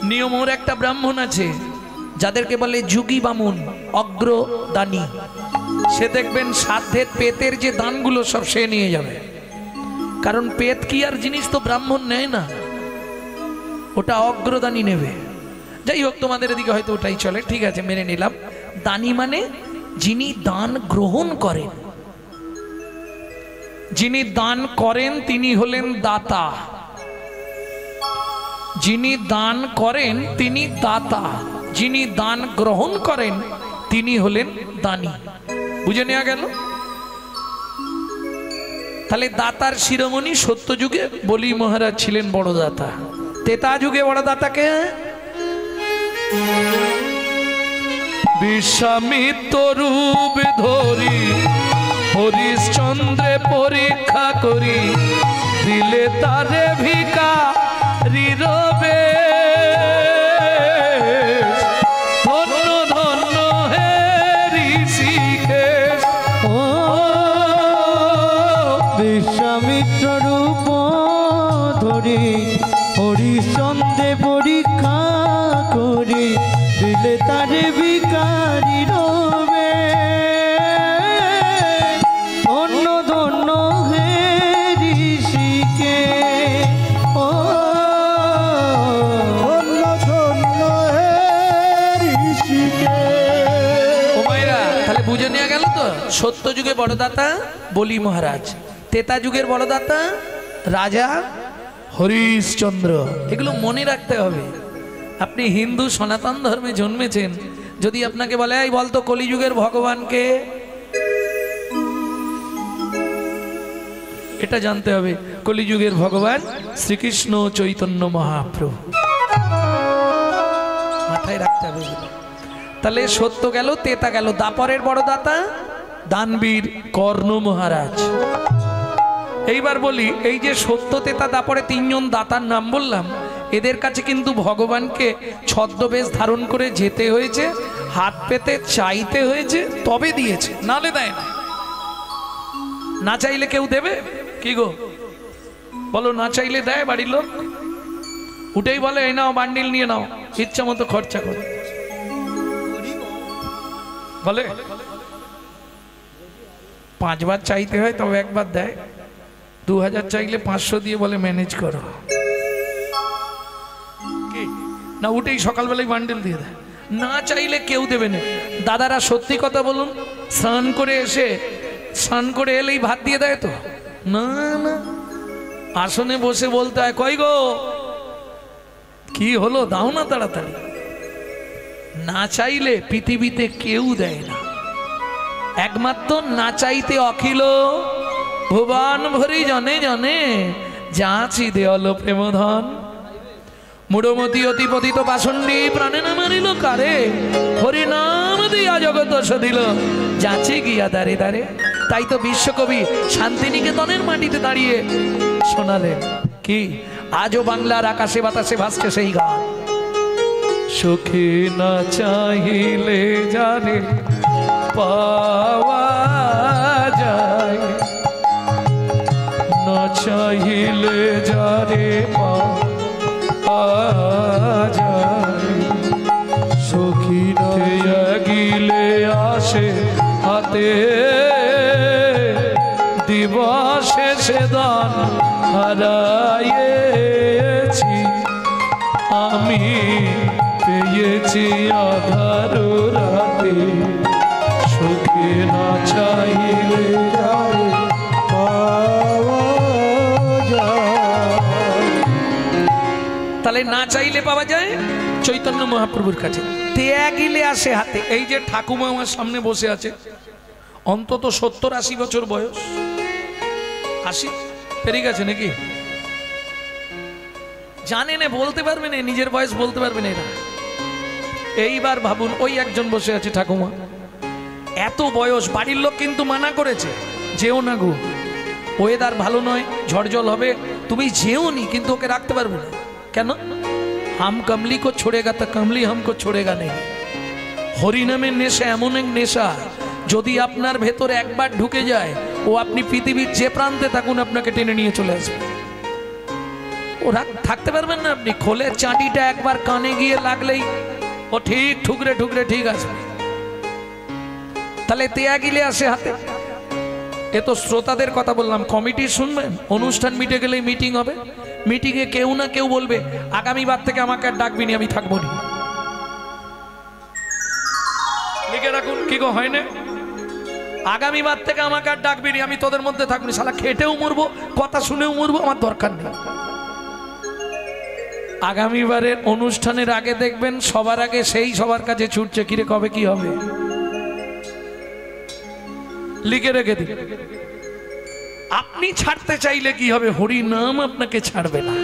নিয়মর একটা ব্রাহ্মণ আছে যাদেরকে বলে যুগী বামুন, অগ্রদানী। সে দেখবেন সাধ্যের পেতের যে দানগুলো সব সে নিয়ে যাবে, কারণ পেত কি আর জিনিস তো ব্রাহ্মণ নেয় না, ওটা অগ্রদানী নেবে। যাই হোক, তোমাদের এদিকে হয়তো ওটাই চলে, ঠিক আছে, মেনে নিলাম। দানী মানে যিনি দান গ্রহণ করেন, যিনি দান করেন তিনি হলেন দাতা, যিনি দান করেন তিনি দাতা, যিনি দান গ্রহণ করেন তিনি হলেন দানী। বুঝে নেওয়া গেল? তাহলে দাতার শিরোমণি সত্যযুগে বলি মহারাজ ছিলেন বড় দাতা। তেতা যুগে বড় দাতাকে বিশ্বামিত্র রূপ ধরি হরিশ্চন্দ্রে পরীক্ষা করি দিলে তারে ভিখারি রবে। ধন্য ধন্য হে ঋষিকেশ। ও বিশ্বামিত্র রূপ ধরি হরিশ্চন্দ্রে পরীক্ষা করি দিলে তারে ভিখারি রবে। ধন্য ধন্য হে ঋষিকেশ। ও ধন্য ধন্য হে ঋষিকেশ। ও মায়েরা, তাহলে বুঝে নেওয়া গেল তো? সত্য যুগে বড়দাতা বলি মহারাজ, তেতা যুগের বড়দাতা রাজা হরিশ্চন্দ্র। এগুলো মনে রাখতে হবে। আপনি হিন্দু সনাতন ধর্মে জন্মেছেন, যদি আপনাকে বলে এই বলতো কলিযুগের ভগবানকে, এটা জানতে হবে কলিযুগের ভগবান শ্রীকৃষ্ণ চৈতন্য মহাপ্রভু, মাথায় রাখতে হবে। তাহলে সত্য গেল, তেতা গেল। দাপরের বড় দাতা দানবীর কর্ণ মহারাজ। এইবার বলি, এই যে সত্য, তেতা, দাপরে তিনজন দাতার নাম বললাম, এদের কাছে কিন্তু ভগবানকে ছদ্মবেশ ধারণ করে যেতে হয়েছে, হাত পেতে চাইতে হয়েছে, তবে দিয়েছে, নালে দেয় না। না চাইলে কেউ দেবে কি গো? বলো, না চাইলে দেয় বাড়ির লোক? উঠেই বলে এই নাও বান্ডিল নিয়ে নাও, ইচ্ছা মতো খরচা করো, বলে 5 বার চাইতে হয় তবে একবার দেয়। 2000 চাইলে 500 দিয়ে বলে ম্যানেজ করো, না উঠেই সকালবেলায় বান্ডিল দিয়ে দেয়। না চাইলে কেউ দেবে না। দাদারা সত্যি কথা বলুন, স্নান করে এলেই ভাত দিয়ে দেয় তো? না না, আসনে বসে বলতে হয় কই গো কি হলো, দাও না তাড়াতাড়ি। না চাইলে পৃথিবীতে কেউ দেয় না, একমাত্র না চাইতে অখিল ভুবন ভরি জনে জনে যাচি দেওয়াল প্রেমধন। মুড়মতি অতি পতিত পাষণ্ডী প্রাণে না মারিল কারে, হরি নাম দিয়া জগৎ দিল যাচি গিয়া দাঁড়ে দাঁড়ে। তাই তো বিশ্বকবি শান্তিনিকেতনের মাটিতে দাঁড়িয়ে শোনালেন কি, আজও বাংলার আকাশে বাতাসে ভাসছে সেই গান। সুখে না চাইলে জানে পাওয়া যায়, না চাইলে জানে পাওয়া যায়। সখিতে গিলে আসে হাতে, দিবসে সে দান হারাইয়েছি আমি, পেয়েছি আধার রাতে। সুখে না চাইলে পাওয়া যায়। তাহলে না চাইলে পাওয়া যায় চৈতন্য মহাপ্রভুর কাছে, ত্যাগিলে আসে হাতে। এই যে ঠাকুমা আমার সামনে বসে আছে, অন্তত 70-80 বছর বয়স, 80 পেরিয়ে গেছে নাকি? জানে না, বলতে পারবে না, নিজের বয়স বলতে পারবে না এরা। এইবার ভাবুন, ওই একজন বসে আছে ঠাকুমা, এত বয়স, বাড়ির লোক কিন্তু মানা করেছে যেও না গো, ওয়েদার ভালো নয়, ঝড় জল হবে, তুমি যেও নি, কিন্তু ওকে রাখতে পারবে না। কেন? হাম কমলি কো ছোড়েগা তা কমলি হামকো ছোড়েগা নেই। হরিনামের নেশা এমন এক নেশা, যদি আপনার ভেতরে একবার ঢুকে যায়, ও আপনি পৃথিবীর যে প্রান্তে থাকুন আপনাকে টেনে নিয়ে চলে আসবে। ওরা থাকতে পারবেন না আপনি, খোলের চাঁটিটা একবার কানে গিয়ে লাগলেই ও ঠিক ঠুকরে ঠুকরে ঠিক আসবে। তাহলে তেয়া গিলে আসে হাতে। এ তো শ্রোতাদের কথা বললাম, কমিটি শুনবেন, অনুষ্ঠান মিটে গেলেই মিটিং হবে, মিটিংয়ে কেউ না কেউ বলবে আগামীবার থেকে আমাকে আর ডাকবি নি, আমি থাকবো না। লিখে রাখুন, কি গো হয় না? আগামীবার থেকে আমাকে আর ডাকবি নি, আমি তোদের মধ্যে থাকবো না, শালা খেটেও মরবো, কথা শুনেও মরবো, আমার দরকার নেই। আগামীবারের অনুষ্ঠানের আগে দেখবেন সবার আগে সেই সবার কাছে ছুটছে, কিরে কবে কি হবে, লিখে রেখে দিন। আপনি ছাড়তে চাইলে কি হবে, হরি নাম আপনাকে ছাড়বে না।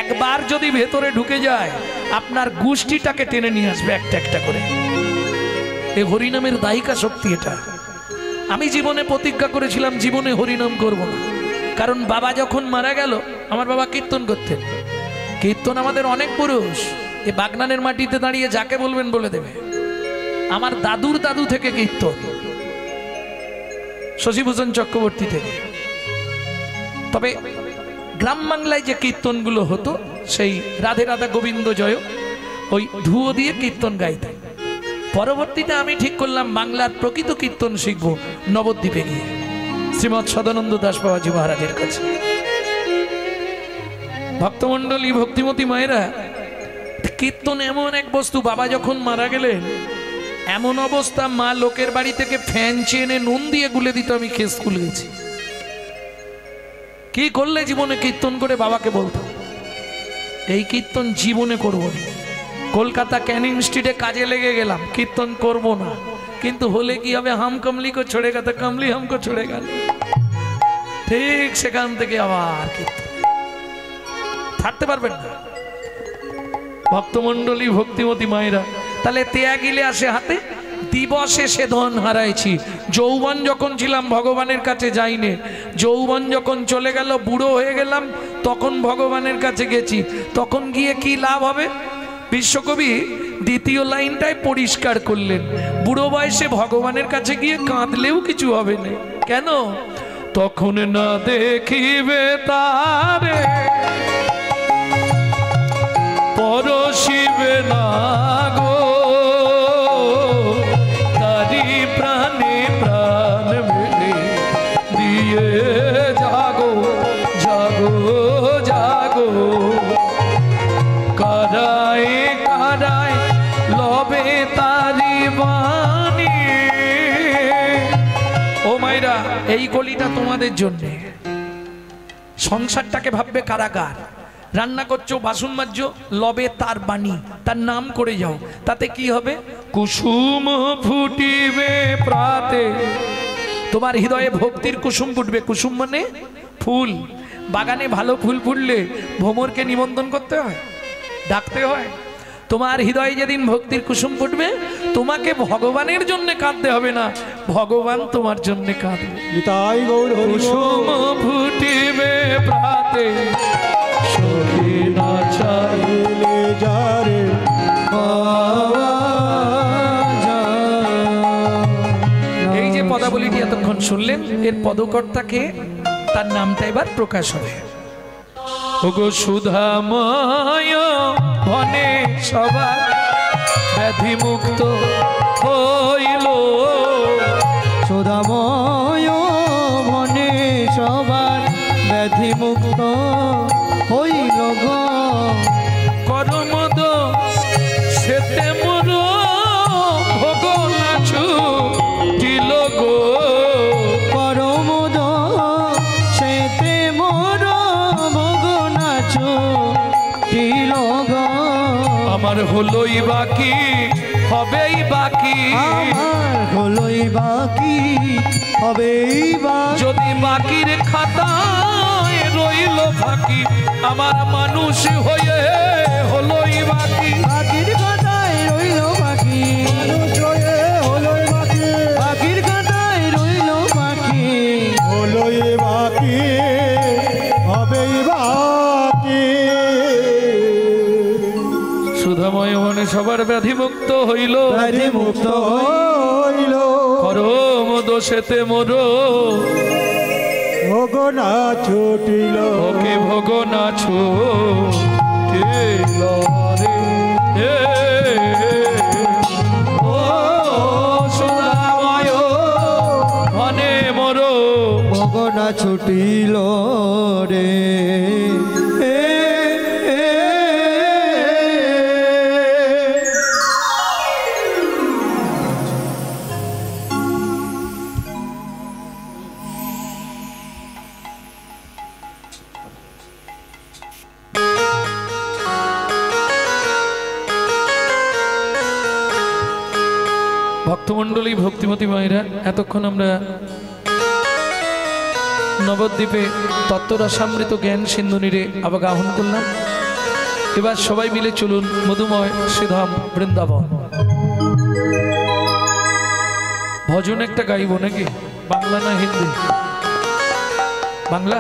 একবার যদি ভেতরে ঢুকে যায় আপনার গোষ্ঠীটাকে টেনে নিয়ে আসবে একটা একটা করে। এই হরিনামের দায়িকা শক্তি এটা। আমি জীবনে প্রতিজ্ঞা করেছিলাম জীবনে হরিনাম করব না, কারণ বাবা যখন মারা গেল, আমার বাবা কীর্তন করতেন। কীর্তন আমাদের অনেক পুরুষ এই বাগনানের মাটিতে দাঁড়িয়ে যাকে বলবেন বলে দেবে। আমার দাদুর দাদু থেকে কীর্তন, শশীভূষণ চক্রবর্তী থেকে। তবে গ্রাম বাংলায় যে কীর্তনগুলো হতো, সেই রাধে রাধা গোবিন্দ জয়, ওই ধুয়ো দিয়ে কীর্তন গাইতেন। পরবর্তীতে আমি ঠিক করলাম বাংলার প্রকৃত কীর্তন শিখব নবদ্বীপে গিয়ে, শ্রীমৎ সদানন্দ দাস বাবাজি মহারাজের কাছে। ভক্তমণ্ডলী, ভক্তিমতী মায়েরা, কীর্তন এমন এক বস্তু, বাবা যখন মারা গেলেন এমন অবস্থা, মা লোকের বাড়ি থেকে ফ্যান চেনে নুন দিয়ে গুলে দিত, আমি খেয়ে স্কুল গেছি। কি করলে জীবনে কীর্তন করে বাবাকে বলতো এই কীর্তন জীবনে করব না। কলকাতা ক্যানিং স্ট্রিটে কাজে লেগে গেলাম, কীর্তন করব না, কিন্তু হলে কি হবে, হাম কমলি কো ছোড়েগা তো কমলি হামকো ছোড়েগা। ঠিক সেখান থেকে আবার কীর্তন, থাকতে পারবেন না। ভক্তমণ্ডলী, ভক্তিমতী মায়েরা, তাহলে তেয়া গিলে আসে হাতে, দিবসে সে ধন হারাইছি। যৌবন যখন ছিলাম ভগবানের কাছে যাইনি, যৌবন যখন চলে গেল, বুড়ো হয়ে গেলাম, তখন ভগবানের কাছে গেছি, তখন গিয়ে কি লাভ হবে? বিশ্বকবি দ্বিতীয় লাইনটাই পরিষ্কার করলেন, বুড়ো বয়সে ভগবানের কাছে গিয়ে কাঁদলেও কিছু হবে না। কেন? তখন না দেখিবে তারে, পরশিবে না গো, তারি প্রাণে প্রাণ মেলে দিয়ে জাগো জাগো জাগো, কারায় কারায় লবে তারি বাণী। ও মাইরা, এই গলিটা তোমাদের জন্য। সংসারটাকে ভাববে কারাগার, রান্না করছো, বাসন মাজছো, লবে তার বাণী, তার নাম করে যাও, তাতে কি হবে? কুসুম ফুটিবে প্রাতে, তোমার হৃদয়ে ভক্তির কুসুম ফুটবে। কুসুম মানে ফুল। বাগানে ভালো ফুল ফুটলে ভ্রমরকে নিমন্ত্রণ করতে হয়, ডাকতে হয়। তোমার হৃদয়ে যেদিন ভক্তির কুসুম ফুটবে, তোমাকে ভগবানের জন্য কাঁদতে হবে না, ভগবান তোমার জন্য কাঁদবে। কুসুম ফুটিবে প্রাতে, না চাইলে যারে এই যে পদাবলীটি এতক্ষণ শুনলেন, এর পদকর্তাকে, তার নামটা এবার প্রকাশ হবে। ওগো সুধাময় বনে সবার ব্যাধি মুক্ত হইল, সুধাময় বনে সবার ব্যাধি মুক্ত হইল গো, করমদ সেতে মোর ভোগ নাচু দিল গো, করমদ সেতে মোর ভোগ নাচু দিল গো, আমার হলোই বাকি হবেই বাকি, আমার হলোই বাকি হবেই বাকি, যদি বাকির খাতায় রইল ফাঁকি, আমার মানুষ হয়ে হলোই বাকি। বাকির খাতায় রইল বাকি, মানুষ হয়ে হলোই বাকি, বাকির খাতায় রইল বাকি, হলোই বাকি হবেই বাকি। সুধাময় মনে সবার ব্যাধি মুক্ত হইল, ব্যাধি মুক্ত হইল, করম দোষেতে মোর ভোগ না ছুটিল ওকে ভোগ না ছুটিল রে ও সোনাময় মনে মোর ভোগ না ছুটিল রে ভক্তমণ্ডলী ভক্তিমতী মায়েরা এতক্ষণ আমরা নবদ্বীপে তত্ত্বরসামৃত জ্ঞান সিন্ধুনীরে আবার গাহন করলাম। এবার সবাই মিলে চলুন মধুময় শ্রীধাম বৃন্দাবন। ভজন একটা গাইব নাকি? বাংলা না হিন্দি? বাংলা।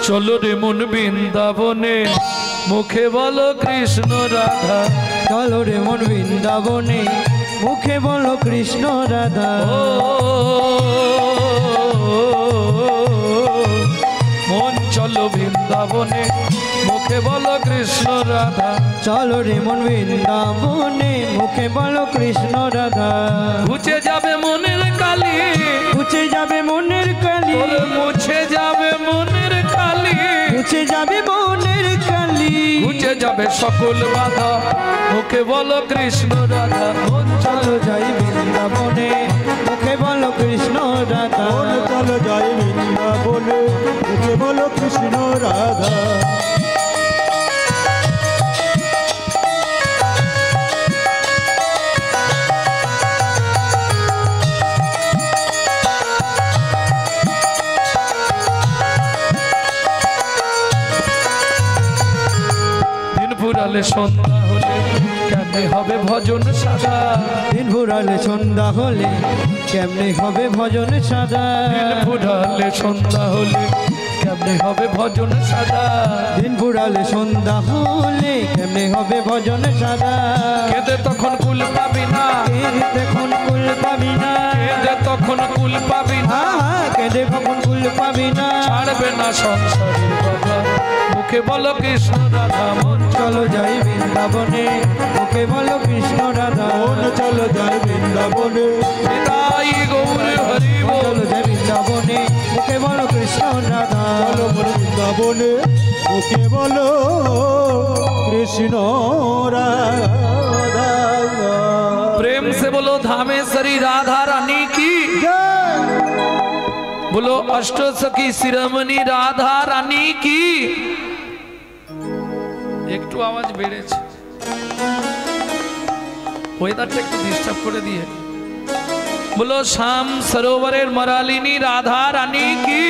চলো রে মন বৃন্দাবনে মুখে বলো কৃষ্ণ রাধা। চলো রে মন বৃন্দাবনে মুখে বলো কৃষ্ণ রাধা। মন চলো বৃন্দাবনে মুখে বলো কৃষ্ণ রাধা। চলো রে মন বৃন্দাবনে মুখে বলো কৃষ্ণ রাধা। ঘুচে যাবে মনের কালি, মুছে যাবে মনের কালি, মুছে যাবে মনের কালি, মুছে যাবে মনের কালি, ঘুচে যাবে সকল বাধা মুখে বলো কৃষ্ণ রাধা। মন চলো যাই বৃন্দাবনে মুখে বলো কৃষ্ণ রাধা। চলো যাই বৃন্দাবনে মুখে বলো কৃষ্ণ রাধা। ফুরালে সন্ধ্যা হলে কেমনে হবে ভজন সাদা। দিন ফুরালে সন্ধ্যা হলে কেমনে হবে ভজন সাদা। দিন ফুরালে সন্ধ্যা হলে কেমনে হবে ভজন সাদা। দিন ফুরালে সন্ধ্যা হলে কেমনে হবে ভজন সাদা। কেঁদে তখন কুল পাবি না, কেঁদে তখন কুল পাবি না, কেঁদে তখন কুল পাবি না, কেঁদে তখন কুল পাবি না। ছাড়বে না সংসারের বাধা মুখে বলো কৃষ্ণ রাধা। মন চলো যাই বৃন্দাবনে মুখে বলো কৃষ্ণ রাধা। চলো যাই বৃন্দাবনে নিতাই গৌর হরি বল। চলো যাই বৃন্দাবনে মুখে বলো কৃষ্ণ রাধা। চলো বৃন্দাবনে মুখে বলো কৃষ্ণ রাধা। प्रेम से बोलो धामेश्वरी राधा रानी की, बोलो अष्ट सखी शिरोमणि राधा रानी की। একটু আওয়াজ বেড়েছে, ওয়েদারটা একটু ডিস্টার্ব করে দিয়ে। বলো শ্যাম সরোবরের মরালিনী রাধা রানী কি।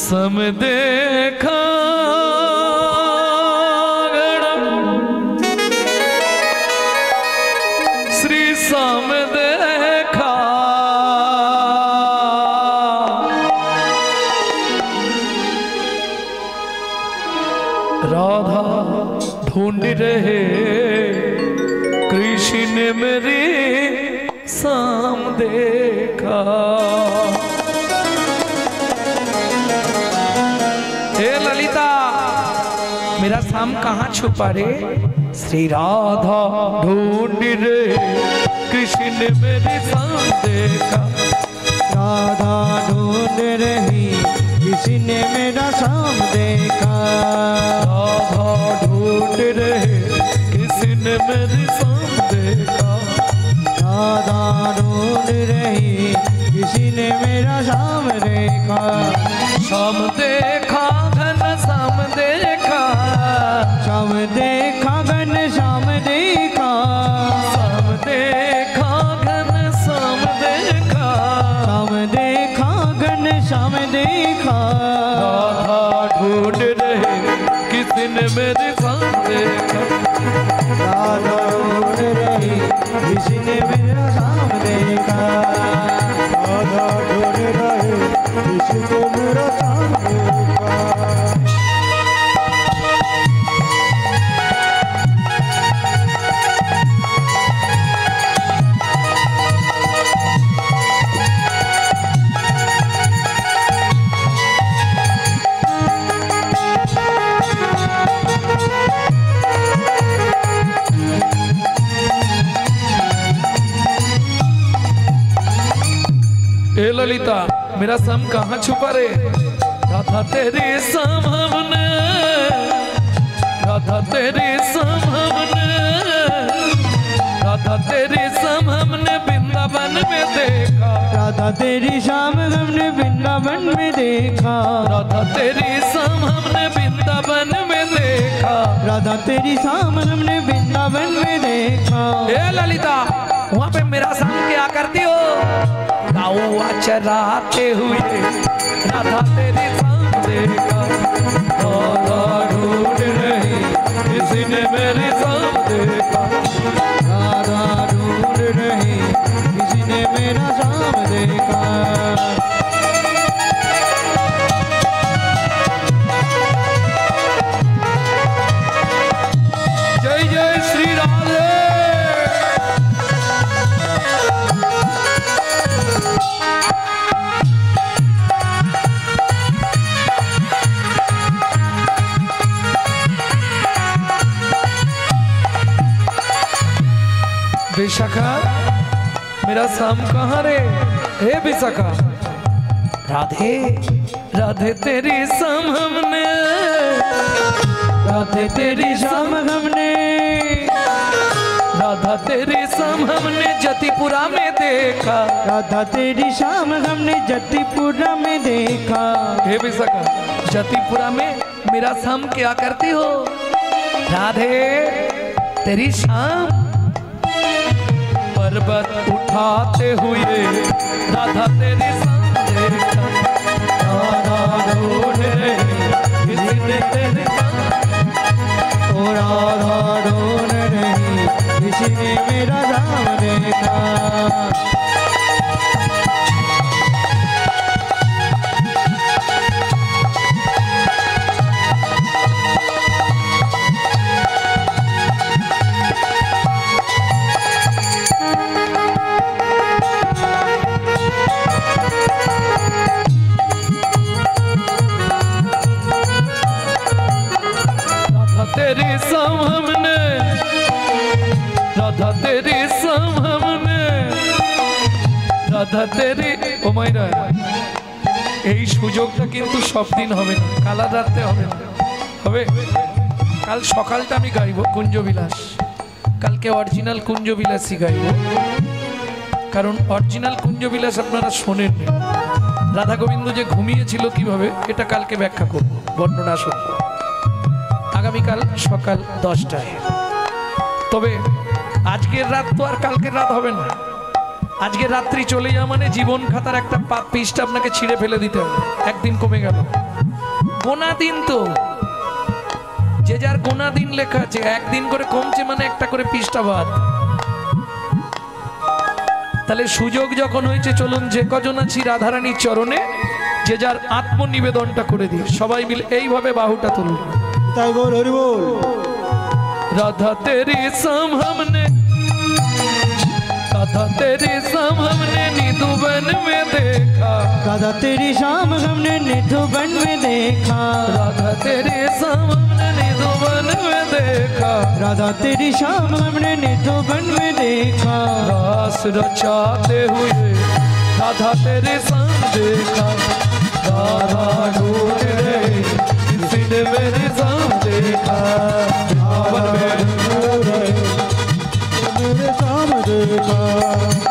सम देखा श्री सम देखा राधा ढूंढ रहे कृष्ण मेरे साम देखा। हे ललिता मेरा शाम कहाँ छुपा रे। श्री राधा ढूंढ रे कृष्ण मेरे साम देखा। राधा ढूंढ रही किसी ने मेरा शाम देखा। राधा ढूंढ रहे किसी ने मेरे शाम देखा। राधा ढूंढ रही किसी ने मेरा शाम देखा। शाम देखा घन शाम देखा, शाम देखा घन शाम देखा। शाम देखा घन शाम देखा। शाम देखा घन शाम देखा। राधा ढूंढ रहे किसी ने मेरे शाम देखा। राधा ढूंढ रही किसी ने मेरा शाम देखा। राधा ढूंढ रही किसी ने मेरा शाम देखा। ललिता मेरा सम कहाँ छुपा रे राधा तेरे सामने राधा तेरे सामने राधा तेरे सामने वृंदावन में देखा राधा तेरी शाम हमने वृंदावन में देखा राधा तेरी शाम हमने वृंदावन में देखा राधा तेरी शाम हमने वृंदावन में देखा। ए ललिता वहाँ पे मेरा शाम क्या करती हो गाँव चराते हुए राधा तेरी शाम देखा राधा ढूंढ रही किसी ने मेरी शाम देखा राधा ढूंढ रही किसी ने मेरा शाम देखा। जय जय श्री राधे। विशाखा मेरा शाम कहाँ रे हे विशाखा राधे राधे तेरी शाम हमने राधे तेरी शाम हमने राधा तेरी शाम हमने जतिपुरा में देखा राधा तेरी शाम हमने जतिपुरा में देखा। हे विशाखा जतिपुरा में मेरा शाम क्या करती हो राधे तेरी शाम पर्वत उठाते हुए राधा तेरी शाम देखा राधा ढूंढ रही किसी ने तेरी शाम ओ राधा ढूंढ रही किसी ने मेरा शाम देखा। तेरी शाम हमने राधा तेरी शाम हमने রাধা তেরি ও মাইরা এই সুযোগটা কিন্তু সব দিন হবে না, কাল আর রাতে হবে না, হবে কাল সকালটা আমি গাইব কুঞ্জবিলাস, কালকে অরিজিনাল কুঞ্জবিলাসই গাইব, কারণ অরিজিনাল কুঞ্জবিলাস আপনারা শোনেননি। রাধা গোবিন্দ যে ঘুমিয়েছিল কিভাবে এটা কালকে ব্যাখ্যা করব, বর্ণনা শুনব আগামীকাল সকাল 10টায়। তবে আজকের রাত তো আর কালকের রাত হবে না, আজকে রাত্রি চলে যাওয়া মানে জীবন খাতার একটা পৃষ্ঠা আপনাকে ছিঁড়ে ফেলে দিতে হবে, একদিন কমে গেল। গোনা দিন তো যে যার গোনা দিন লেখা আছে, একদিন করে কমছে মানে একটা করে পৃষ্ঠা বাদ। তাহলে সুযোগ যখন হয়েছে চলুন যে কজন আছি রাধারানীর চরণে যে যার আত্মনিবেদনটা করে দিই, সবাই মিলে এইভাবে বাহুটা তুলুন। তাই বল হরি বল। राधा तेरी शाम हमने राधा तेरी शाम हमने निधुवन में देखा, राधा तेरी शाम हमने निधुवन में देखा, राधा तेरी शाम हमने निधुवन में देखा, राधा तेरी शाम हमने निधुवन में देखा। रास रचाते हुए राधा तेरी शाम देखा, राधा ढूंढ रही किसी ने मेरी शाम देखा, मेरे शाम देखा,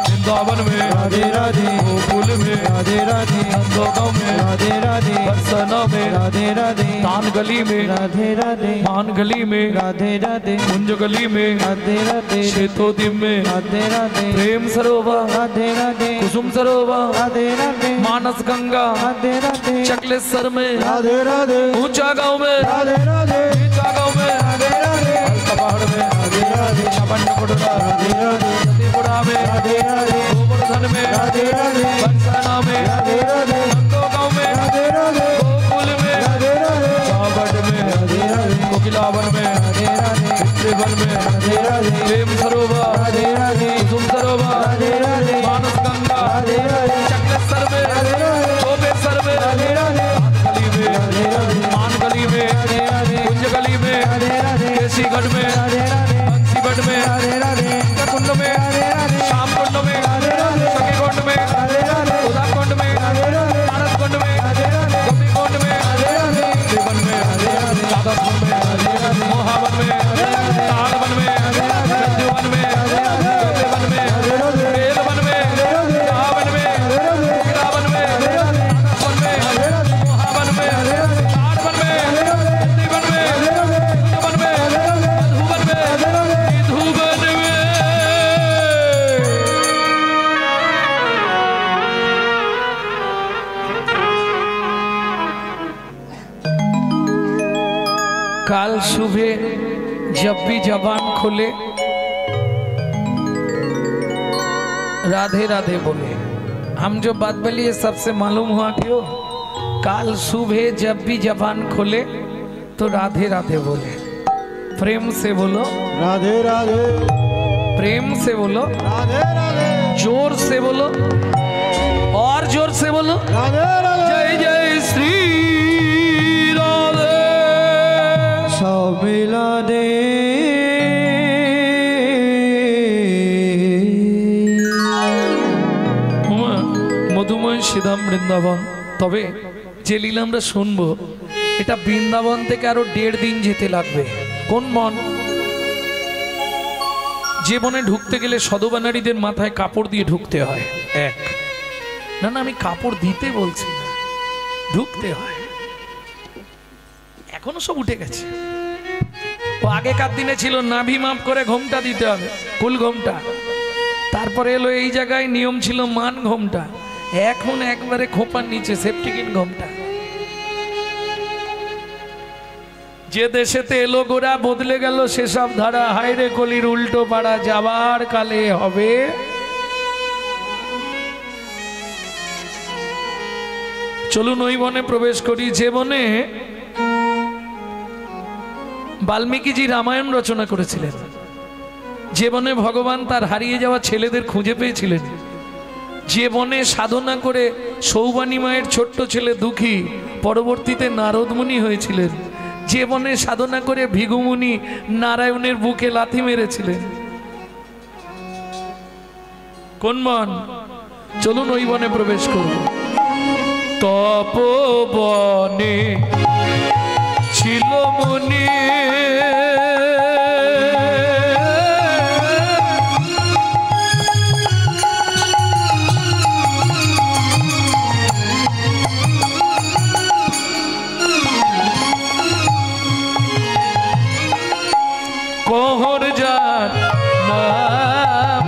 वृंदावन में राधे राधे, गोकुल में राधे राधे, नंदगांव में राधे राधे, बरसाना में राधे राधे, तान गली में राधे राधे, मान गली में राधे राधे, कुंज गली में राधे राधे, श्वेतोद्यम में राधे राधे, प्रेम सरोवर राधे राधे, कुसुम सरोवर राधे राधे, मानस गंगा राधे राधे, चकलेश्वर में राधे राधे, ऊंचा गांव में राधे राधे, नीचा गांव में राधे राधे, हल्का पहाड़ में राधे राधे, छपन कोटरा राधे राधे, सतीपुरा में राधे राधे, गोवर्धन में राधे राधे, बरसाना में राधे राधे, नंदगांव में राधे राधे, गोकुल में राधे राधे, कावड़ में राधे राधे, कोकिलावन में राधे राधे, त्रिवन में राधे राधे, प्रेम सरोवर राधे राधे, कुसुम सरोवर राधे राधे, मानस गंगा राधे राधे, चकलेश्वर में राधे राधे, गोपेश्वर में राधे राधे, गली में राधे राधे, मान गली में राधे राधे, कुंज गली में राधे राधे, केसीगढ़ में राधे राधे, बंसीगढ़ में राधे राधे, कुंड में राधे राधे, शाम कुंड में राधे राधे, सखी कुंड में राधे राधे, उदा कुंड में सुबह जब भी जबान खोले राधे राधे बोले। हम जो बात बोली ये सबसे मालूम हुआ क्यों? काल सुबह जब भी जबान खोले तो राधे राधे बोले। प्रेम से बोलो राधे राधे, प्रेम से बोलो राधे राधे, जोर से बोलो और जोर से बोलो राधे राधे। जय जय श्री राधे। सब मिला दे মধুময় শ্রীধাম বৃন্দাবন। তবে যে লীলা আমরা শুনবো এটা বৃন্দাবন থেকে আরো 1.5 দিন যেতে লাগবে। কোন মন? যে বনে ঢুকতে গেলে সধবা নারীদের মাথায় কাপড় দিয়ে ঢুকতে হয়। এক না না, আমি কাপড় দিতে বলছি না, ঢুকতে হয়। এখনো সব উঠে গেছে। ও আগেকার দিনে ছিল নাভি মাপ করে ঘোমটা দিতে হবে, কুল ঘোমটা। তারপরে এলো এই জায়গায় নিয়ম ছিল মান ঘোমটা। এখন একবারে খোপার নিচে সেফটিকিন ঘোমটা। যে দেশেতে এলো গোরা বদলে গেল সেসব ধারা। হায়রে কলির উল্টো পাড়া যাবার কালে হবে। চলুন ওই বনে প্রবেশ করি যে বনে বাল্মীকিজি রামায়ণ রচনা করেছিলেন, যে বনে ভগবান তার হারিয়ে যাওয়া ছেলেদের খুঁজে পেয়েছিলেন, যে বনে সাধনা করে সৌবানী মায়ের ছোট্ট ছেলে দুঃখী পরবর্তীতে নারদ মুনি হয়েছিলেন, যে বনে সাধনা করে ভিগুমুনি নারায়ণের বুকে লাথি মেরেছিলেন। কোন বন? চলুন ওই বনে প্রবেশ করব। তপবনে ছিল মুনি কোহর যার নাম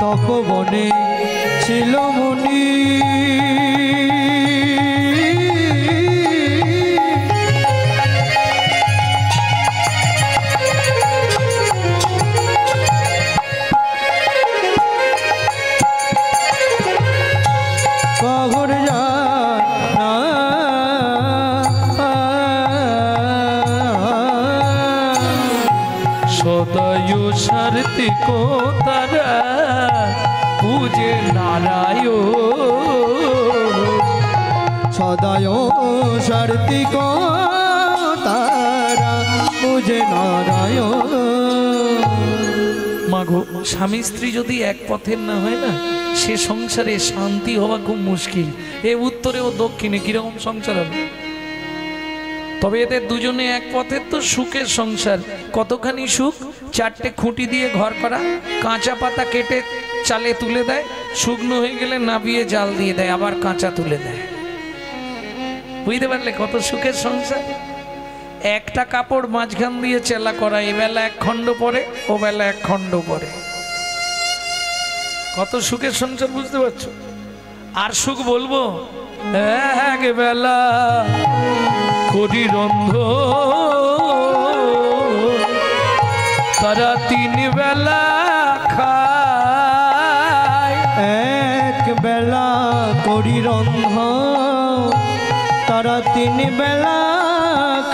তপবনে ছিল মুনি কহর সদয় সারথি কো তারা পূজে নারায়ণ। সদায় সারথি কো তারা পূজে নারায়ণ। মাগো, স্বামী স্ত্রী যদি এক পথের না হয় না, সে সংসারে শান্তি হওয়া খুব মুশকিল। এ উত্তরে ও দক্ষিণে কিরকম সংসার হবে? তবে এদের দুজনে এক পথের তো সুখের সংসার। কতখানি সুখ! 4টে খুঁটি দিয়ে ঘর করা, কাঁচা পাতা কেটে চালে তুলে দেয়, শুকনো হয়ে গেলে নাবিয়ে জাল দিয়ে দেয়, আবার কাঁচা তুলে দেয়। বুঝতে পারলে কত সুখের সংসার? একটা কাপড় মাঝখান দিয়ে চেলা করা, এবেলা 1 খণ্ড পরে, ও বেলা 1 খণ্ড পরে। কত সুখের সংসার, বুঝতে পারছো? আর সুখ বলবো? এক বেলা করি রন্ধ, তারা 3 বেলা খায়। এক বেলা করি রন্ধ, তারা 3 বেলা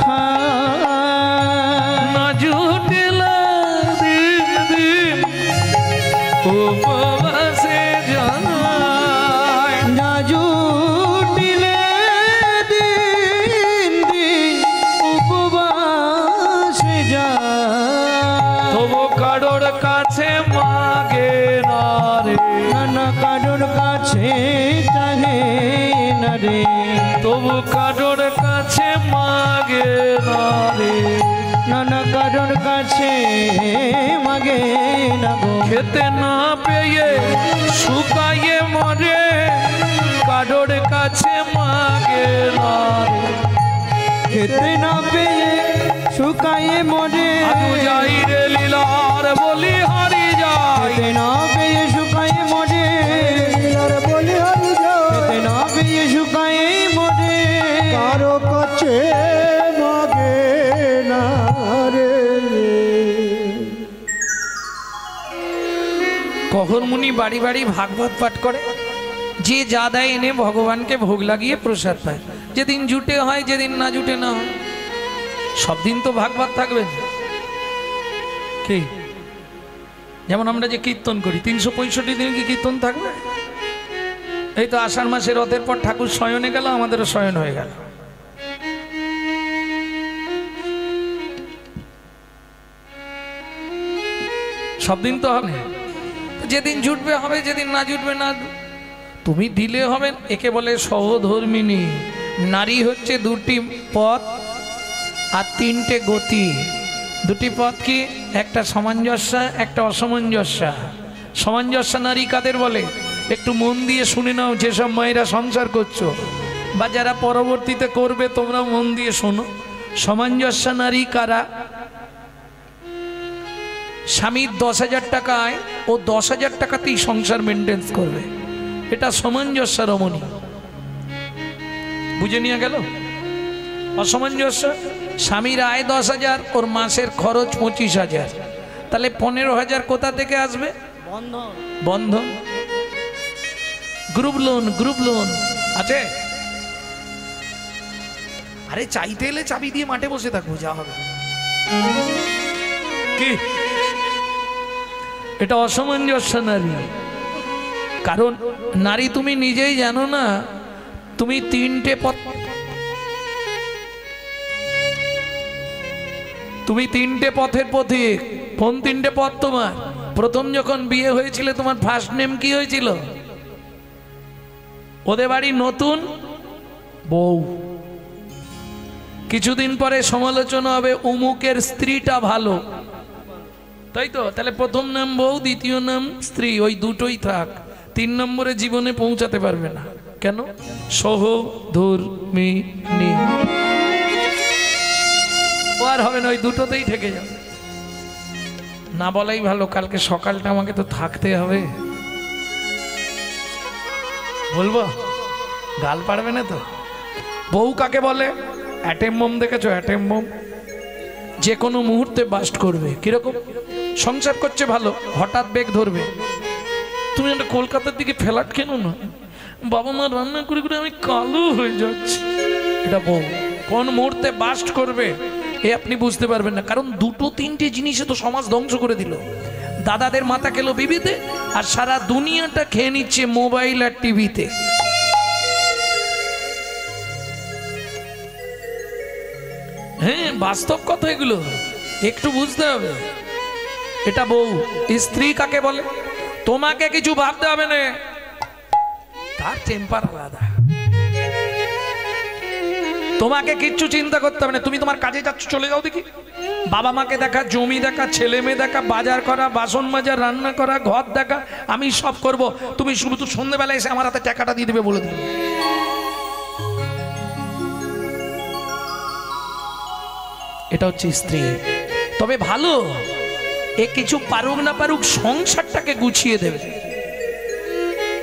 খায়। না জুটিলা দিন দিন উপবাসে জানায়। না জুটিলে দিন দিন উপবাসে যায়। তবু কারোর কাছে মাগে না রে, নানা কারোর কাছে চাহে না রে। তবু কারোর কাছে মাগে না রে। নানা কারোর কাছে মাগে না গো। খেতে না পেয়ে শুকাইয়ে মরে, কারোর কাছে মাগে না রে। খেতে না পেয়ে শুকায়ে মরে। আজু যাই রে লীলার বলি হারি যাই। খেতে না পেয়ে শুকায়ে মরে। বলি হারি যায়। খেতে না পেয়ে কারো কাছে মাগে না রে। কহর মুনি বাড়ি বাড়ি ভাগবত পাঠ করে, যে যা দেয় এনে ভগবানকে ভোগ লাগিয়ে প্রসাদ পায়। যেদিন জুটে হয়, যেদিন না জুটে না হয়। সব দিন তো ভাগবত থাকবে কি? যেমন আমরা যে কীর্তন করি 365 দিন কি কীর্তন থাকবে? এই তো আষাঢ় মাসের রথের পর ঠাকুর শয়নে গেল, আমাদেরও শয়ন হয়ে গেল। সব দিন তো হবে, যেদিন জুটবে হবে, যেদিন না জুটবে না। তুমি দিলে হবে। একে বলে সহধর্মিনী। নারী হচ্ছে দুটি পথ আর তিনটে গতি। দুটি পথ কি? একটা সামঞ্জস্য, একটা অসামঞ্জস্য। সামঞ্জস্য নারী কাদের বলে? একটু মন দিয়ে শুনে নাও, যেসব মায়েরা সংসার করছো বা যারা পরবর্তীতে করবে, তোমরা মন দিয়ে শোনো। সামঞ্জস্য নারী কারা? স্বামীর 10,000 টাকা আয়, ও 10,000 টাকাতেই সংসার মেনটেন্স করবে, এটা সামঞ্জস্য রমণী। বুঝে নিয়ে গেল? অসামঞ্জস্য, স্বামীর আয় 10,000, ওর মাসের খরচ 25,000, তাহলে 15,000 কোথা থেকে আসবে? বন্ধন। গ্রুপ লোন, গ্রুপ লোন আছে। আরে চাইতে এলে চাবি দিয়ে মাঠে বসে থাকবো, যা হবে কি? এটা অসামঞ্জস্য নারী। কারণ নারী তুমি নিজেই জানো না, তুমি তিনটে পথ, তুমি তিনটে পথের পথিক। কোন তিনটে পথ তোমার? প্রথম যখন বিয়ে হয়েছিল তোমার ফার্স্ট নেম কি হয়েছিল? ওদের বাড়ি নতুন বউ। কিছুদিন পরে সমালোচনা হবে অমুকের স্ত্রীটা ভালো, তাই তো? তাহলে প্রথম নাম বউ, দ্বিতীয় নাম স্ত্রী, ওই দুটোই থাক। 3 নম্বরে জীবনে পৌঁছাতে পারবে না। কেন? সহধর্মিনী। ও আর হবে না, ওই দুটোতেই ঠেকে যাবে। না বলাই ভালো, কালকে সকালটা আমাকে তো থাকতে হবে। বলবো? গাল পারবে না তো? বউ কাকে বলে? অ্যাটেম বোম দেখেছো? অ্যাটেম বোম যে কোনো মুহূর্তে বাস্ট করবে। কিরকম? সংসার করছে ভালো, হঠাৎ বেগ ধরবে। তুমি একটা কলকাতার দিকে ফ্ল্যাট কেন না? বাবা মা রান্না করে করে আমি কালো হয়ে যাচ্ছি। এটা বউ কোন মুহূর্তে বাস্ট করবে এ আপনি বুঝতে পারবেন না। কারণ দুটো তিনটে জিনিসে তো সমাজ ধ্বংস করে দিল। দাদাদের মাথা খেলো বিবিতে, আর সারা দুনিয়াটা খেয়ে নিচ্ছে মোবাইল আর টিভিতে। হ্যাঁ, বাস্তব কথা এগুলো, একটু বুঝতে হবে। এটা বউ। স্ত্রী কাকে বলে? তোমাকে কিছু ভাবতে হবে না, তার টেম্পার আলাদা। তোমাকে কিচ্ছু চিন্তা করতে হবে না। তুমি তোমার কাজে যাচ্ছ, চলে যাও দেখি। বাবা মাকে দেখা, জমি দেখা, ছেলে মেয়ে দেখা, বাজার করা, বাসন মাজা, রান্না করা, ঘর দেখা, আমি সব করব। তুমি শুধু তো সন্ধ্যেবেলা এসে আমার হাতে টাকাটা দিয়ে দেবে বলে দিবে। এটা হচ্ছে স্ত্রী। তবে ভালো, এ কিছু পারুক না পারুক সংসারটাকে গুছিয়ে দেবে।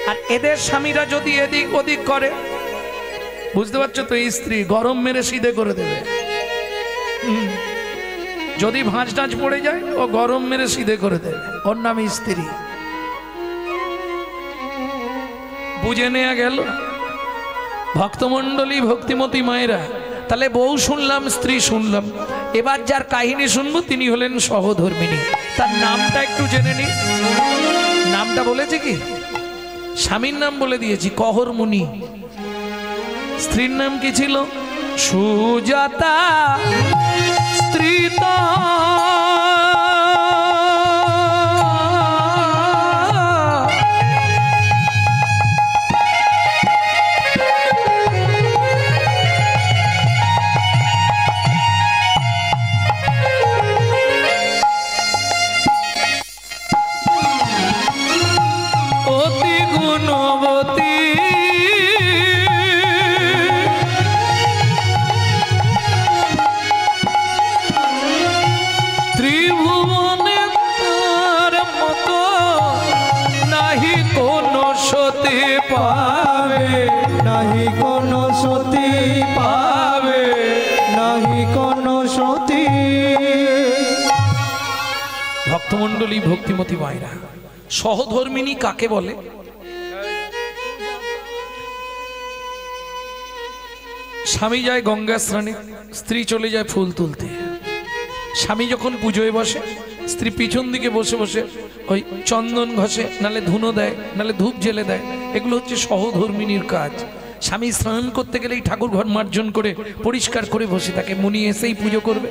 আর এদের স্বামীরা যদি এদিক ওদিক করে, বুঝতে পারছো তো, স্ত্রী গরম মেরে সিধে করে দেবে। যদি ভাঁজ টাঁজ পড়ে যায়, ও গরম মেরে সিধে করে দেবে। ওর নাম স্ত্রী। বুঝে নেওয়া গেল? ভক্তমণ্ডলী, ভক্তিমতী মায়েরা, তাহলে বউ শুনলাম, স্ত্রী শুনলাম। এবার যার কাহিনী শুনবো তিনি হলেন সহধর্মিনী। তার নামটা একটু জেনে নি। নামটা বলেছে কি? স্বামীর নাম বলে দিয়েছি, কহর মুনি। স্ত্রীর নাম কি ছিল? সুজাতা। স্ত্রী তো অতি গুণবতী। আরতি। ভক্তমণ্ডলী, ভক্তিমতী মায়েরা, সহধর্মিনী কাকে বলে? স্বামী যায় গঙ্গা স্নানে, স্ত্রী চলে যায় ফুল তুলতে। স্বামী যখন পুজোয় বসে, স্ত্রী পিছন দিকে বসে বসে ওই চন্দন ঘষে, নালে ধুনো দেয়, নালে ধূপ জেলে দেয়। এগুলো হচ্ছে সহধর্মিনীর কাজ। স্বামী স্নান করতে গেলেই ঠাকুর ঘর মার্জন করে পরিষ্কার করে বসে থাকে, মুনি এসেই পুজো করবে।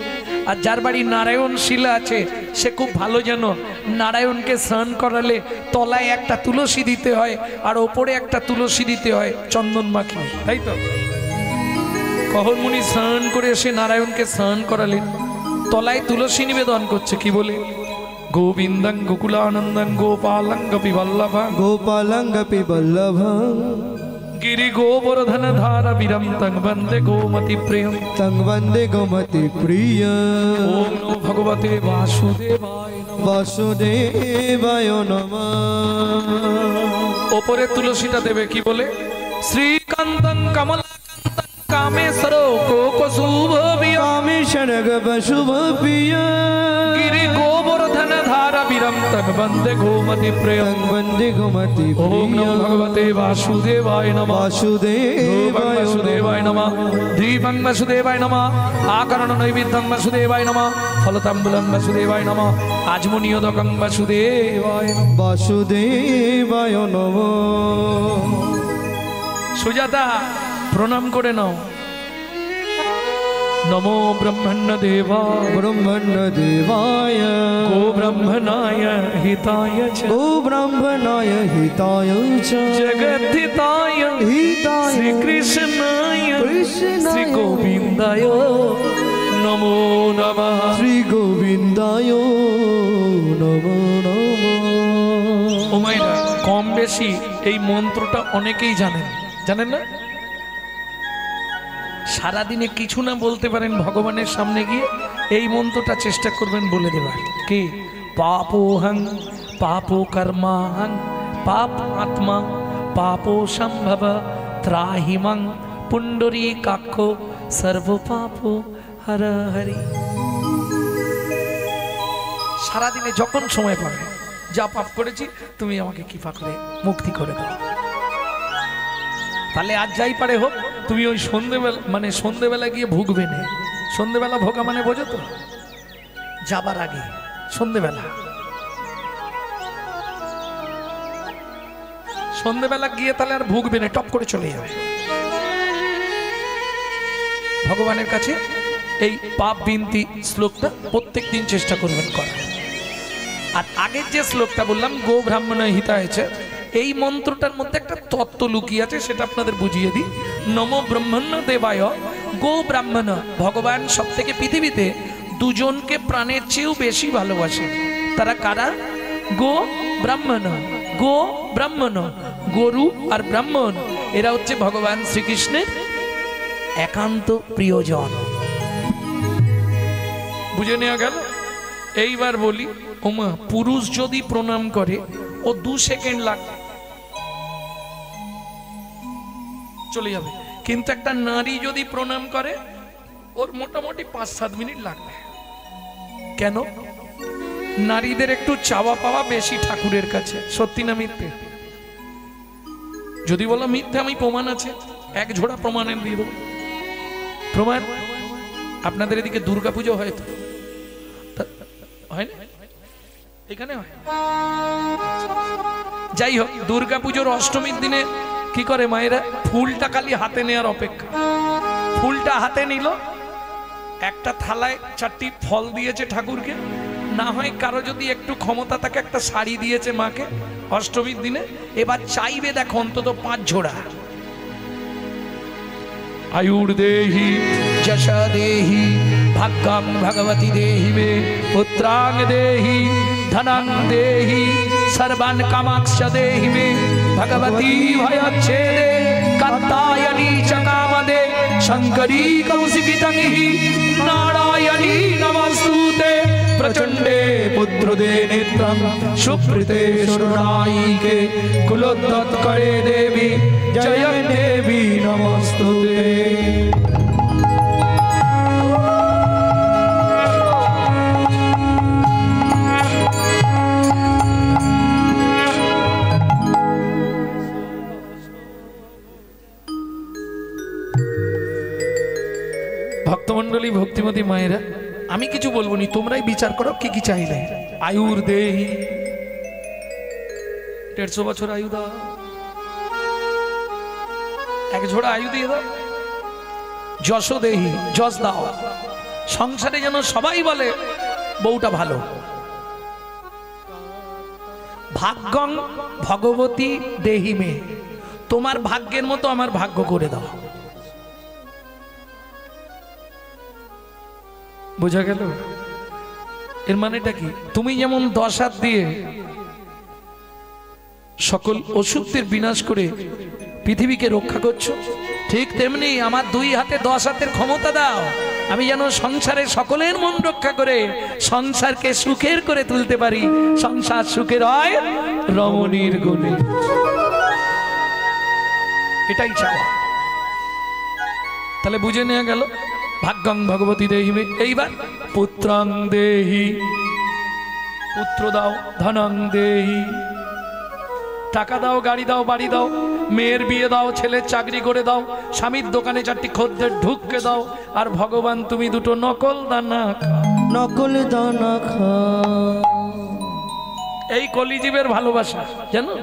আর যার বাড়ি নারায়ণ শিলা আছে, সে খুব ভালো যেন নারায়ণকে স্নান করালে তলায় একটা তুলসী দিতে হয় আর ওপরে একটা তুলসী দিতে হয় চন্দন মাখিয়ে, তাই তো? কহর মুনি স্নান করে এসে নারায়ণকে স্নান করালেন, তলায় তুলসী নিবেদন করছে, কি বলে? গোবিন্দং গোকুলানন্দং গোপালং গোপী বল্লভং গোপালং গোপী বল্লভং गिरि गोवर्धन धारा विरम तंग वंदे गोमति प्रियम तंग वंदे गोमति प्रिय। ओम नमो भगवते वासुदेवाय नमः। वासुदेवाय नमः। ओपरे तुलसीटा देवे की बोले? श्रीकांतं कमलाकांतं कामेश्वरो कोकशुभ वियम कामेश्वर शुभ प्रिय। गिरि गोवर्धन धारा विरम तंग वंदे गोमति प्रियम तंग वंदे गोमति प्रिय। ओम नमो भगवते वासुदेवाय नमः। वासुदेवाय नमः। दीपं वासुदेवाय नमः। आकरण नैवेद्यं वासुदेवाय नमः। फलताम्बूलं वासुदेवाय नमः। आजमुनियोदकं वासुदेवाय नमः। वासुदेवाय नमः। सुजाता प्रणाम करे नाओ। नमो ब्रह्मण्य देवाय ब्रह्मण्य देवाय गो ब्रह्मणाय हिताय च गो ब्रह्मणाय हिताय च जगद्धिताय हिताय श्री कृष्णाय कृष्णाय श्री गोविंदाय नमो नमः। श्री गोविंदाय नमो नमः। ও মাইরা, কম বেশি এই মন্ত্রটা অনেকেই জানেন, জানেন না? সারাদিনে কিছু না বলতে পারেন, ভগবানের সামনে গিয়ে এই মন্ত্রটা চেষ্টা করবেন বলে দেবার। কি? পাপোহং পাপো কর্মাহং পাপ আত্মা পাপো সম্ভব ত্রাহিমং পুণ্ডরী কাক্ষ সর্ব পাপ হর হরি। সারাদিনে যখন সময় পাবে, যা পাপ করেছি তুমি আমাকে কৃপা করে মুক্তি করে দাও। তাহলে আজ যাই পারে হোক, তুমি ওই সন্ধেবেলা মানে সন্ধেবেলা গিয়ে ভুগবে না। সন্ধেবেলা ভোগা মানে বোঝো তো? যাবার আগে সন্ধেবেলা, সন্ধেবেলা গিয়ে তাহলে আর ভুগবে না, টপ করে চলে যাবে ভগবানের কাছে। এই পাপ বিনতি শ্লোকটা প্রত্যেক দিন চেষ্টা করবেন করার। আর আগের যে শ্লোকটা বললাম গো ব্রাহ্মণ হিতা হয়েছে, এই মন্ত্রটার মধ্যে একটা তত্ত্ব লুকিয়ে আছে, সেটা আপনাদের বুঝিয়ে দিই। নমো ব্রহ্মণ্য দেবায় গো ব্রাহ্মণ। ভগবান সব থেকে পৃথিবীতে দুজনকে প্রাণের চেয়েও বেশি ভালোবাসেন। তারা কারা? গো ব্রাহ্মণ। গো ব্রাহ্মণ, গরু আর ব্রাহ্মণ, এরা হচ্ছে ভগবান শ্রীকৃষ্ণের একান্ত প্রিয়জন। বুঝে নেওয়া গেল? এইবার বলি, ওমা, পুরুষ যদি প্রণাম করে ও 2 সেকেন্ড লাগবে, চলে যাবে। কিন্তু একটা নারী যদি প্রণাম করে ওর মোটামুটি 5-7 মিনিট লাগবে। কেন? নারীদের একটু চাওয়া পাওয়া বেশি ঠাকুরের কাছে। সত্যি না মিথ্যে? যদি বলো মিথ্যে, আমি প্রমাণ আছে, 1 ঝোড়া প্রমাণের দিয়ে দেবো। প্রমাণ? আপনাদের এদিকে দুর্গাপুজো হয় তো? হয় না? এখানে হয়। যাই হোক, দুর্গাপুজোর অষ্টমীর দিনে কি করে মায়েরা? ফুলটা খালি হাতে নেওয়ার অপেক্ষা। ফুলটা হাতে নিল, একটা থালায় 4টি ফল দিয়েছে ঠাকুরকে, না হয় কারো যদি একটু ক্ষমতা থাকে একটা শাড়ি দিয়েছে মাকে অষ্টমীর দিনে। এবার চাইবে দেখো অন্তত 5 ঝোড়া। आयुर देहि जशा देहि भाग्यं भगवती देहि मे पुत्रांग देहि धनं देहि सर्वान् कामाक्ष देहि मे भगवती भयच्छेदे कात्यायनी च कामदे शंकरी कौशिकीतंहि नारायणी नमस्तुते प्रचंडे पुत्रदे नेत्रं सुप्रीते शरणायिके कुलोत्तत्करे देवी जय देवी ভক্তিমতী মায়েরা, আমি কিছু বলবো নি, তোমরাই বিচার করো কি কি চাইলে। আয়ুর দেহি, 150 বছর আয়ু দাও, এক ঝোড়া আয়ু দিয়ে দাও। যশ দেহি, যশ দাও, সংসারে যেন সবাই বলে বউটা ভালো। ভাগ্যং ভগবতী দেহি মে, তোমার ভাগ্যের মতো আমার ভাগ্য করে দাও। বোঝা গেল? এর মানেটা কি? তুমি যেমন 10 হাত দিয়ে সকল অসুখের বিনাশ করে পৃথিবীকে রক্ষা করছো, ঠিক তেমনি আমার 2 হাতে 10 হাতের ক্ষমতা দাও, আমি যেন সংসারে সকলের মন রক্ষা করে সংসারকে সুখের করে তুলতে পারি। সংসার সুখের হয় রমণীর গুণে, এটাই চাওয়া। তাহলে বুঝে নেওয়া গেল ভাগ্যং ভগবতী দেহি মে। এইবার পুত্রং দেহি, পুত্র দাও। ধনং দেহি, টাকা দাও, গাড়ি দাও, বাড়ি দাও। মেয়ের বিয়ে দাও, ছেলের চাকরি করে দাও, স্বামীর দোকানে 4টি খদ্দের ঢুককে দাও। আর ভগবান তুমি 2টো নকল দানা, নকল দানা খাও। এই কলিজীবের ভালোবাসা জানো,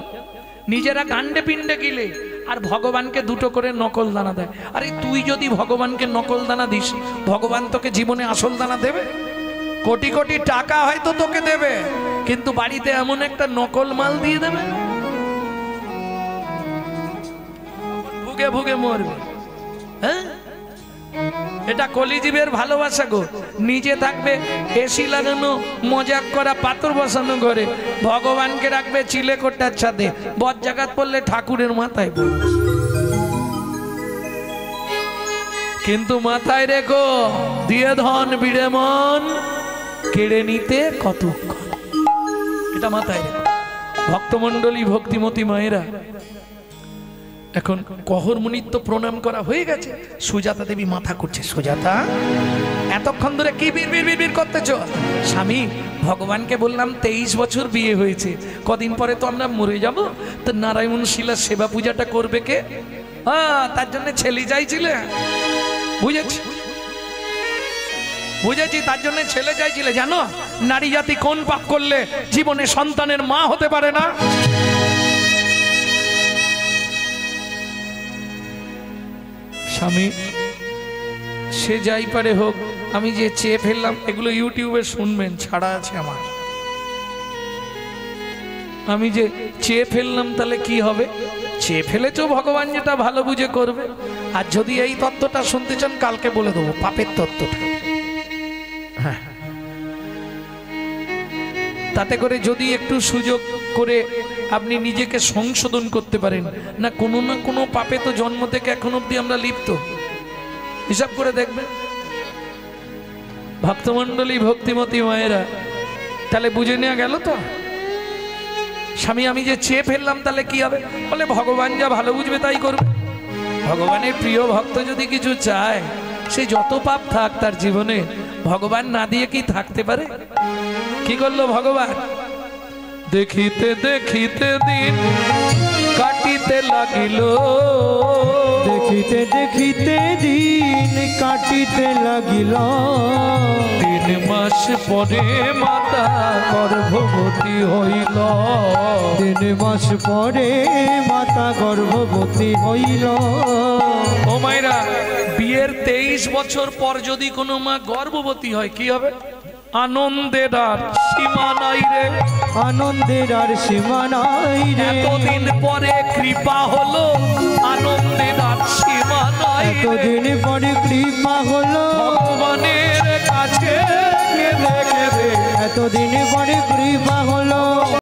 নিজেরা গান্ডে পিণ্ডে গিলে আর ভগবানকে 2টো করে নকল দানা দেয়। আরে তুই যদি ভগবানকে নকল দানা দিস, ভগবান তোকে জীবনে আসল দানা দেবে? কোটি কোটি টাকা হয়তো তোকে দেবে, কিন্তু বাড়িতে এমন একটা নকল মাল দিয়ে দেবে, ভুগে ভুগে মরবে। হ্যাঁ, এটা কলিজীবের ভালোবাসা গো। নিজে থাকবে এসি লাগানো, মজাক করা, পাথর বসানো ঘরে, ভগবানকে রাখবে চিলে কোটার ছাদে, বজ্জাঘাত পড়লে ঠাকুরের মাথায় পড়বে। কিন্তু মাথায় রেখো, দিয়ে ধন বিড়ে মন, কেড়ে নিতে কতক্ষণ, এটা মাথায় রেখো। ভক্তমণ্ডলী, ভক্তিমতী মায়েরা, এখন কহর মুনির তো প্রণাম করা হয়ে গেছে। সুজাতা দেবী মাথা করছে, সুজাতা এতক্ষণ ধরে কি বিড় করতেছ? স্বামী, ভগবানকে বললাম 23 বছর বিয়ে হয়েছে, কদিন পরে তো আমরা মরে যাব, তো নারায়ণ শিলার সেবা পূজাটা করবে কে? তার জন্য ছেলে চাইছিলে। বুঝেছি বুঝেছি, তার জন্য ছেলে চাইছিলে। জানো নারী জাতি কোন পাপ করলে জীবনে সন্তানের মা হতে পারে না? স্বামী, সে যাই পারে হোক, আমি যে চেয়ে ফেললাম, এগুলো ইউটিউবে শুনবেন, ছাড়া আছে আমার। আমি যে চেয়ে ফেললাম, তাহলে কি হবে? চেয়ে ফেলেছ, ভগবান যেটা ভালো বুঝে করবে। আর যদি এই তত্ত্বটা শুনতে চান, কালকে বলে দেবো পাপের তত্ত্বটা। হ্যাঁ, তাতে করে যদি একটু সুযোগ করে আপনি নিজেকে সংশোধন করতে পারেন, না কোনো পাপে তো জন্ম থেকে এখন অব্দি আমরা লিপ্ত, হিসাব করে দেখবেন। ভক্তমণ্ডলী, ভক্তিমতী মায়েরা, তাহলে বুঝে নেওয়া গেল তো। স্বামী, আমি যে চেয়ে ফেললাম, তাহলে কি হবে? বলে ভগবান যা ভালো বুঝবে তাই করবে। ভগবানের প্রিয় ভক্ত যদি কিছু চায়, সে যত পাপ থাক তার জীবনে, ভগবান না দিয়ে কি থাকতে পারে? কি করলো ভগবান? দেখিতে দেখিতে দিন কাটিতে লাগিল, দেখিতে দেখিতে দিন কাটিতে লাগিল। 3 মাস পরে মাতা গর্ভবতী হইল, 3 মাস পরে মাতা গর্ভবতী হইল। ও মায়েরা, বিয়ের 23 বছর পর যদি কোনো মা গর্ভবতী হয়, কি হবে? আনন্দের আর সীমা নাই রে, আনন্দের আর সীমা নাই রে। এতদিন পরে কৃপা হলো, আনন্দের আর সীমা নাই। এতদিন পরে কৃপা হলো, ভগবানের কাছে কেঁদে কেঁদে, এতদিন পরে কৃপা হলো,